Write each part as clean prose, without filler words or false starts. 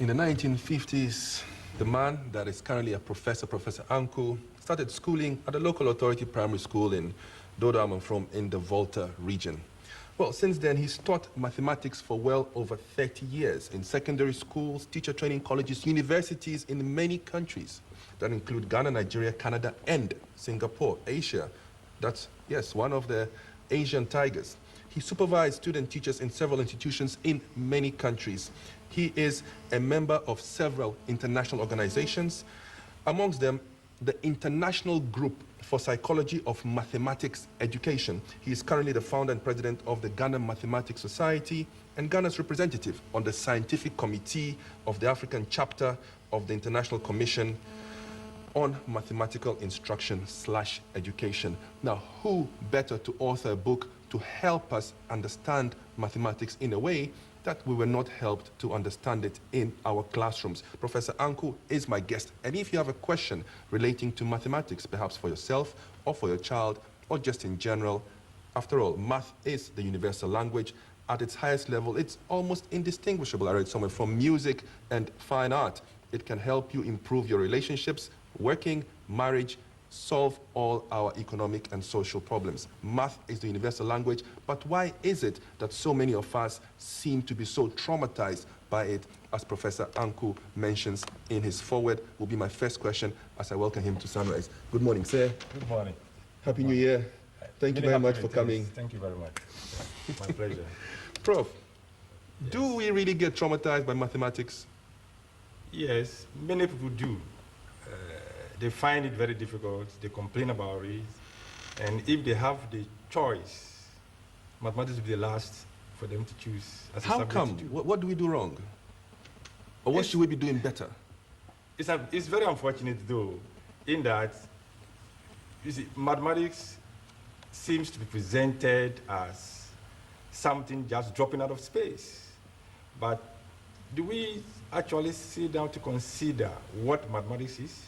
In the 1950s, the man that is currently a professor, Professor Anku, started schooling at a local authority primary school in Dodo I'm from in the Volta region. Well, since then, he's taught mathematics for well over 30 years in secondary schools, teacher training colleges, universities in many countries that include Ghana, Nigeria, Canada, and Singapore, Asia. That's, yes, one of the Asian tigers. He supervised student teachers in several institutions in many countries. He is a member of several international organizations, amongst them the International Group for Psychology of Mathematics Education. He is currently the founder and president of the Ghana Mathematics Society and Ghana's representative on the Scientific Committee of the African Chapter of the International Commission on Mathematical Instruction/Education. Now, who better to author a book to help us understand mathematics in a way that we were not helped to understand it in our classrooms? Professor Anku is my guest, and if you have a question relating to mathematics, perhaps for yourself or for your child or just in general, after all, math is the universal language. At its highest level, it's almost indistinguishable, I read somewhere, from music and fine art. It can help you improve your relationships, working, marriage, solve all our economic and social problems. Math is the universal language, but why is it that so many of us seem to be so traumatized by it, as Professor Anku mentions in his foreword? Will be my first question as I welcome him to Sunrise. Good morning, sir. Good morning. Happy New Year. Thank you very much for coming. Thank you very much. My pleasure. Prof, Yes. do we really get traumatized by mathematics? Yes, many people do. They find it very difficult, they complain about it, and if they have the choice, mathematics will be the last for them to choose as a How subject come? to do. What do we do wrong? Or what should we be doing better? It's very unfortunate though, in that, you see, mathematics seems to be presented as something just dropping out of space. But do we actually sit down to consider what mathematics is?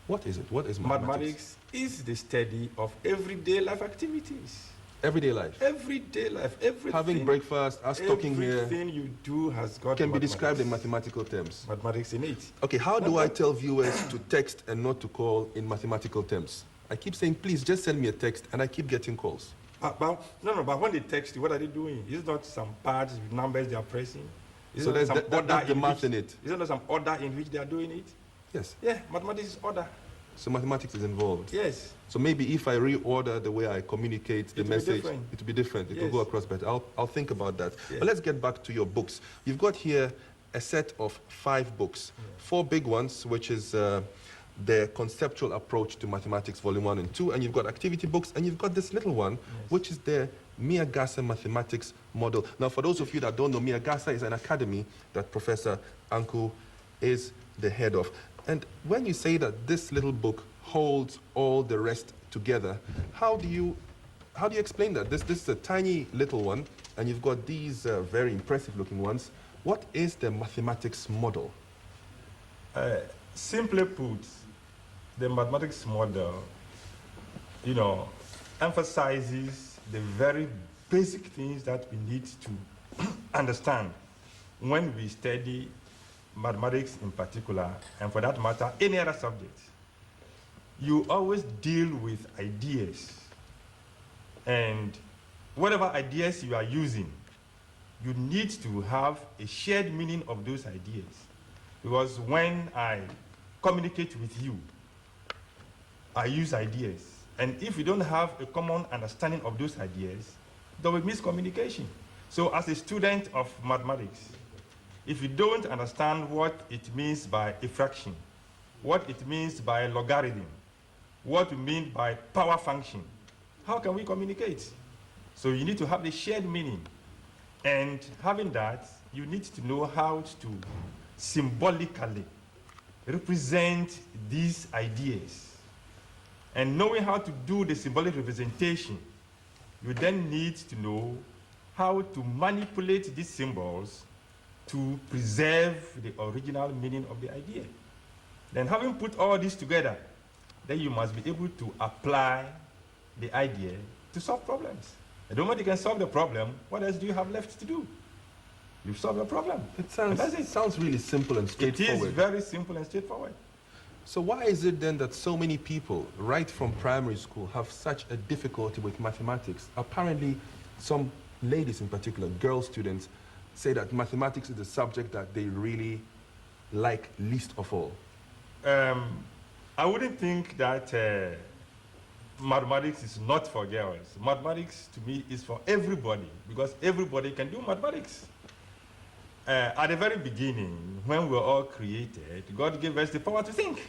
What is it? What is mathematics? Mathematics is the study of everyday life activities. Everyday life. Everyday life, everything. Having breakfast, us talking here, everything you do has got can be mathematics. described in mathematical terms. Mathematics in it. Okay, how do I tell viewers to text and not to call in mathematical terms? I keep saying, please just send me a text, and I keep getting calls. But when they text you, what are they doing? Is it not some parts with numbers they are pressing? Is So it not some that's order the in math which- in it. Is it not some order in which they are doing it? Yes. Yeah, mathematics is order. So mathematics is involved. Yes. So maybe if I reorder the way I communicate the It will be message, different. it will be different. It will Yes. go across better. I'll think about that. Yes. But let's get back to your books. You've got here a set of 5 books. Yeah. 4 big ones, which is the conceptual approach to mathematics, volume 1 and 2, and you've got activity books, and you've got this little one, Yes. which is the Miyagasa mathematics model. Now, for those of you that don't know, Miyagasa is an academy that Professor Anku is the head of. And when you say that this little book holds all the rest together, how do you explain that? This is a tiny little one, and you've got these very impressive looking ones. What is the mathematics model? Simply put, the mathematics model, emphasizes the very basic things that we need to understand when we study mathematics in particular, and for that matter, any other subject. You always deal with ideas, and whatever ideas you are using, you need to have a shared meaning of those ideas. Because when I communicate with you, I use ideas. And if you don't have a common understanding of those ideas, there will be miscommunication. So as a student of mathematics, if you don't understand what it means by a fraction, what it means by a logarithm, what we mean by power function, how can we communicate? So you need to have the shared meaning. And having that, you need to know how to symbolically represent these ideas. And knowing how to do the symbolic representation, you then need to know how to manipulate these symbols to preserve the original meaning of the idea. Then having put all this together, then you must be able to apply the idea to solve problems. And the moment you can solve the problem, what else do you have left to do? You've solved your problem. It That's it. sounds really simple and It straightforward. is very simple and straightforward. So why is it then that so many people, right from primary school, have such a difficulty with mathematics? Apparently, some ladies in particular, girl students, say that mathematics is the subject that they really like least of all. I wouldn't think that mathematics is not for girls. Mathematics, to me, is for everybody, because everybody can do mathematics. At the very beginning, when we were all created, God gave us the power to think,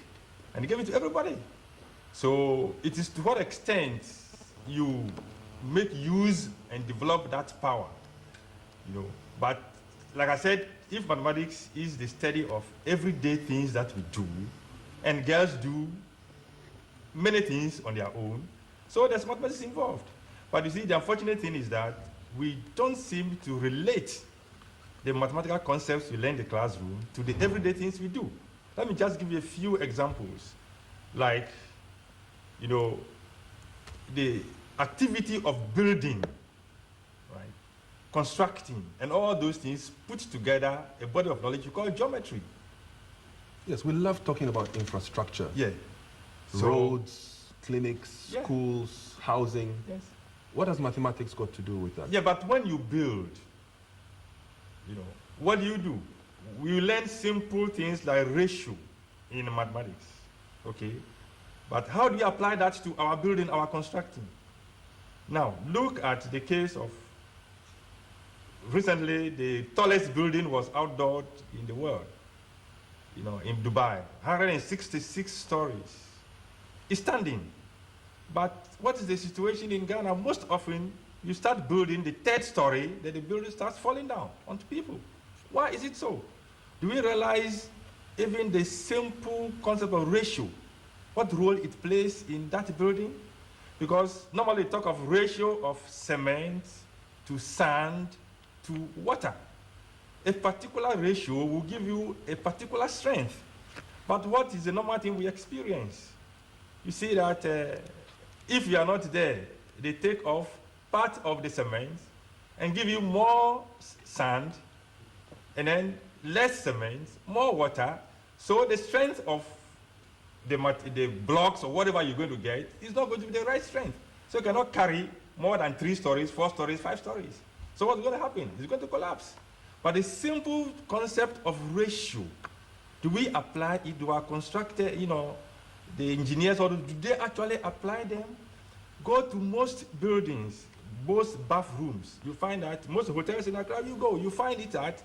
and He gave it to everybody. So it is to what extent you make use and develop that power, you know. But like I said, if mathematics is the study of everyday things that we do, and girls do many things on their own, so there's mathematics involved. But you see, the unfortunate thing is that we don't seem to relate the mathematical concepts we learn in the classroom to the everyday things we do. Let me just give you a few examples. Like, you know, the activity of building, right, constructing, and all those things put together a body of knowledge you call geometry. Yes, we love talking about infrastructure. Yeah. Roads, clinics, Yeah. schools, housing. Yes. What has mathematics got to do with that? Yeah, but when you build, you know, what do? We learn simple things like ratio in mathematics, okay? But how do you apply that to our building, our constructing? Now, look at the case of recently, the tallest building was outdoors in the world, you know, in Dubai, 166 stories. It's standing. But what is the situation in Ghana? Most often, you start building the third story, then the building starts falling down onto people. Why is it so? Do we realize even the simple concept of ratio, what role it plays in that building? Because normally we talk of ratio of cement to sand to water. A particular ratio will give you a particular strength. But what is the normal thing we experience? You see that if you are not there, they take off part of the cement and give you more sand, and then less cement, more water. So the strength of the blocks or whatever you're going to get is not going to be the right strength. So you cannot carry more than 3 stories, 4 stories, 5 stories. So what's going to happen? It's going to collapse. But the simple concept of ratio, do we apply it? Do our constructor, you know, the engineers, or do they actually apply them? Go to most buildings, most bathrooms. You find that most hotels in Accra, you find it that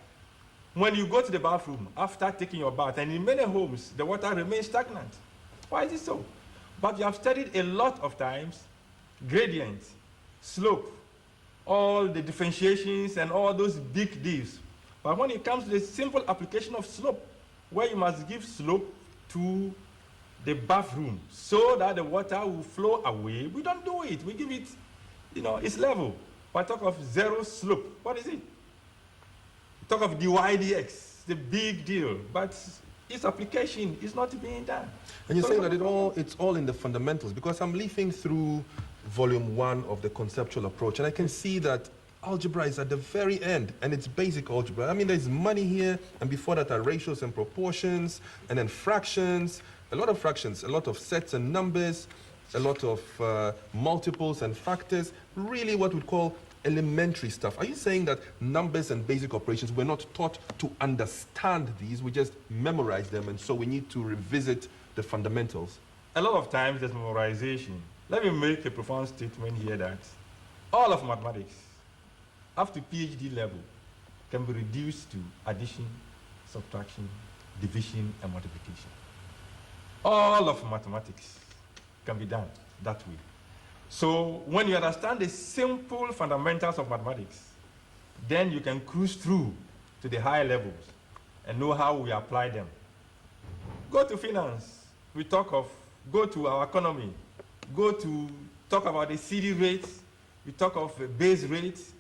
when you go to the bathroom after taking your bath, and in many homes, the water remains stagnant. Why is it so? But you have studied a lot of times gradient, slope, all the differentiations and all those big deals. But when it comes to the simple application of slope, where you must give slope to the bathroom so that the water will flow away, we don't do it. We give it, you know, it's level. But talk of zero slope, what is it? Talk of dydx, the big deal, but its application is not being done. And you're saying that it's all in the fundamentals, because I'm leafing through volume 1 of the conceptual approach, and I can see that algebra is at the very end, and it's basic algebra. I mean, there's money here, and before that are ratios and proportions, and then fractions, a lot of sets and numbers, a lot of multiples and factors, really what we'd call elementary stuff. Are you saying that numbers and basic operations, we're not taught to understand these, we just memorize them, and so we need to revisit the fundamentals? A lot of times there's memorization. Let me make a profound statement here that all of mathematics, up to PhD level, can be reduced to addition, subtraction, division, and multiplication. All of mathematics can be done that way. So when you understand the simple fundamentals of mathematics, then you can cruise through to the higher levels and know how we apply them. Go to finance, we talk of, go to our economy, go to talk about the CD rates, we talk of base rates,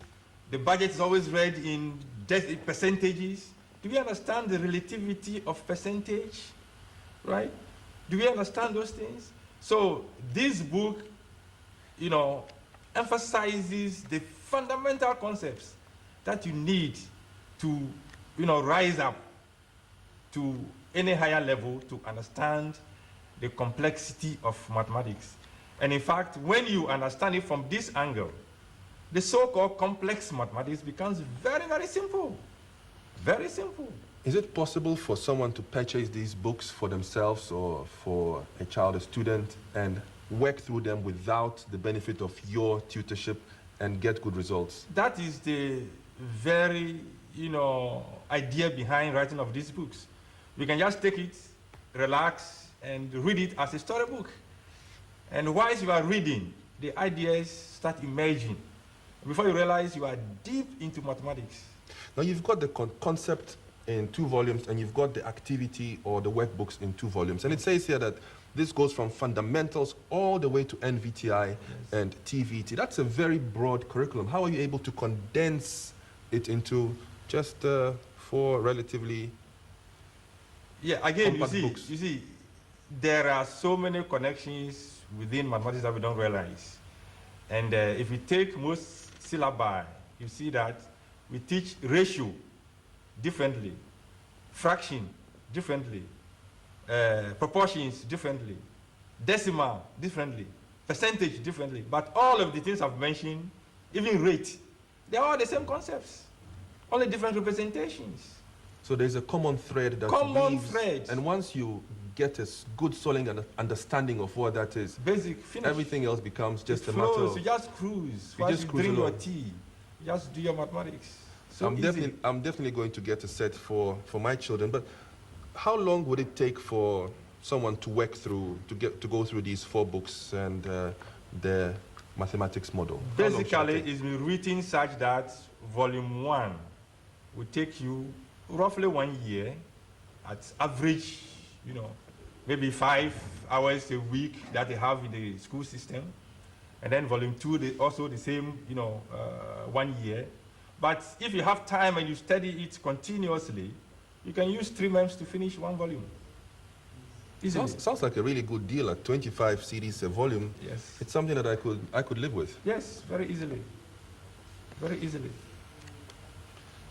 the budget is always read in percentages. Do we understand the relativity of percentage, right? Do we understand those things? So this book, you know, emphasizes the fundamental concepts that you need to, rise up to any higher level to understand the complexity of mathematics. And in fact, when you understand it from this angle, the so-called complex mathematics becomes very, very simple. Very simple. Is it possible for someone to purchase these books for themselves or for a child, a student, and work through them without the benefit of your tutorship and get good results? That is the very, idea behind writing of these books. You can just take it, relax, and read it as a storybook. And whilst you are reading, the ideas start emerging. Before you realize you are deep into mathematics. Now you've got the concept in 2 volumes and you've got the activity or the workbooks in 2 volumes. And it says here that this goes from fundamentals all the way to NVTI and TVT. That's a very broad curriculum. How are you able to condense it into just 4 relatively again, compact books? You see, there are so many connections within mathematics that we don't realize. And if you take most syllabi, you see that we teach ratio differently, fraction differently, proportions differently, decimal differently, percentage differently. But all of the things I've mentioned, even rate, they're all the same concepts, only different representations. So there's a common thread that weaves, and once you get a good solid understanding of what that is, basic, finish. Everything else becomes just it a matter flows, of... You just cruise. You just cruise drink along. your tea. You just do your mathematics. So I'm definitely going to get a set for my children. But how long would it take for someone to work through, to go through these 4 books and the mathematics model? Basically, it's been written such that volume 1 will take you roughly 1 year at average, maybe 5 hours a week that they have in the school system. And then volume 2, they also the same, 1 year. But if you have time and you study it continuously, you can use 3 months to finish 1 volume. Sounds like a really good deal at 25 CDs a volume. Yes. It's something that I could live with. Yes, very easily. Very easily.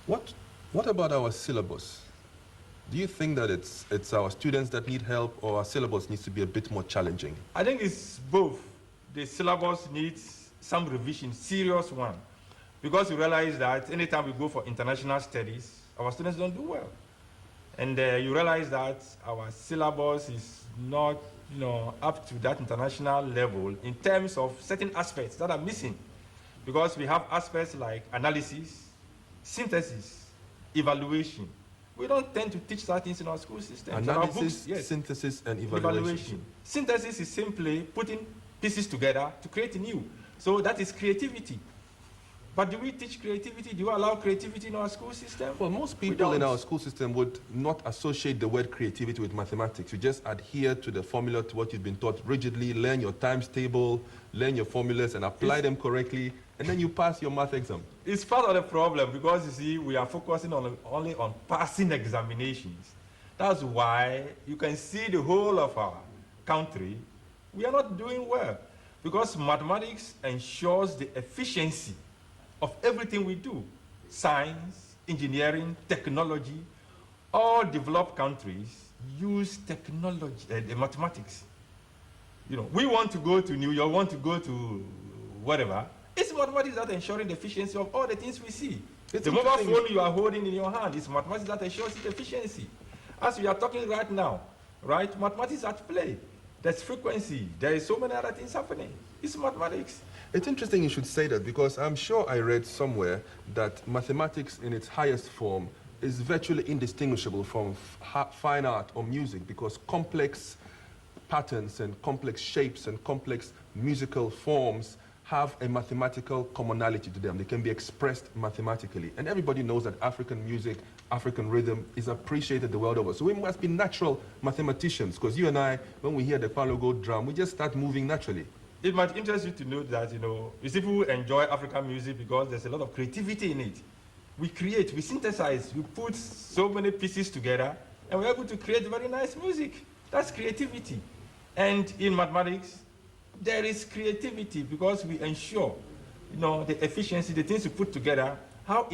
What about our syllabus? Do you think that it's our students that need help, or our syllabus needs to be a bit more challenging? I think it's both. The syllabus needs some revision, serious one. Because you realize that anytime we go for international studies, our students don't do well. And you realize that our syllabus is not, up to that international level in terms of certain aspects that are missing. Because we have aspects like analysis, synthesis, evaluation. We don't tend to teach that things in our school system. Analysis, synthesis, and evaluation. Synthesis is simply putting pieces together to create new. So that is creativity. But do we teach creativity? Do you allow creativity in our school system? Well, most people in our school system would not associate the word creativity with mathematics. You just adhere to the formula, to what you've been taught rigidly, learn your times table, learn your formulas, and apply them correctly, and then you pass your math exam. It's part of the problem because, you see, we are focusing only on passing examinations. That's why you can see the whole of our country, we are not doing well. Because mathematics ensures the efficiency of everything we do. Science, engineering, technology, all developed countries use technology, mathematics. We want to go to New York, want to go to whatever. It's mathematics that ensuring the efficiency of all the things we see. The mobile phone you are holding in your hand is mathematics that ensures its efficiency. As we are talking right now, right? Mathematics at play. There's frequency. There is so many other things happening. It's mathematics. It's interesting you should say that, because I'm sure I read somewhere that mathematics in its highest form is virtually indistinguishable from fine art or music, because complex patterns and complex shapes and complex musical forms have a mathematical commonality to them. They can be expressed mathematically. And everybody knows that African music, African rhythm is appreciated the world over. So we must be natural mathematicians, because you and I, when we hear the Palogo drum, we just start moving naturally. It might interest you to know that, people enjoy African music because there's a lot of creativity in it. We create, we synthesize, we put so many pieces together, and we're able to create very nice music. That's creativity. And in mathematics, there is creativity because we ensure, the efficiency, the things we put together, how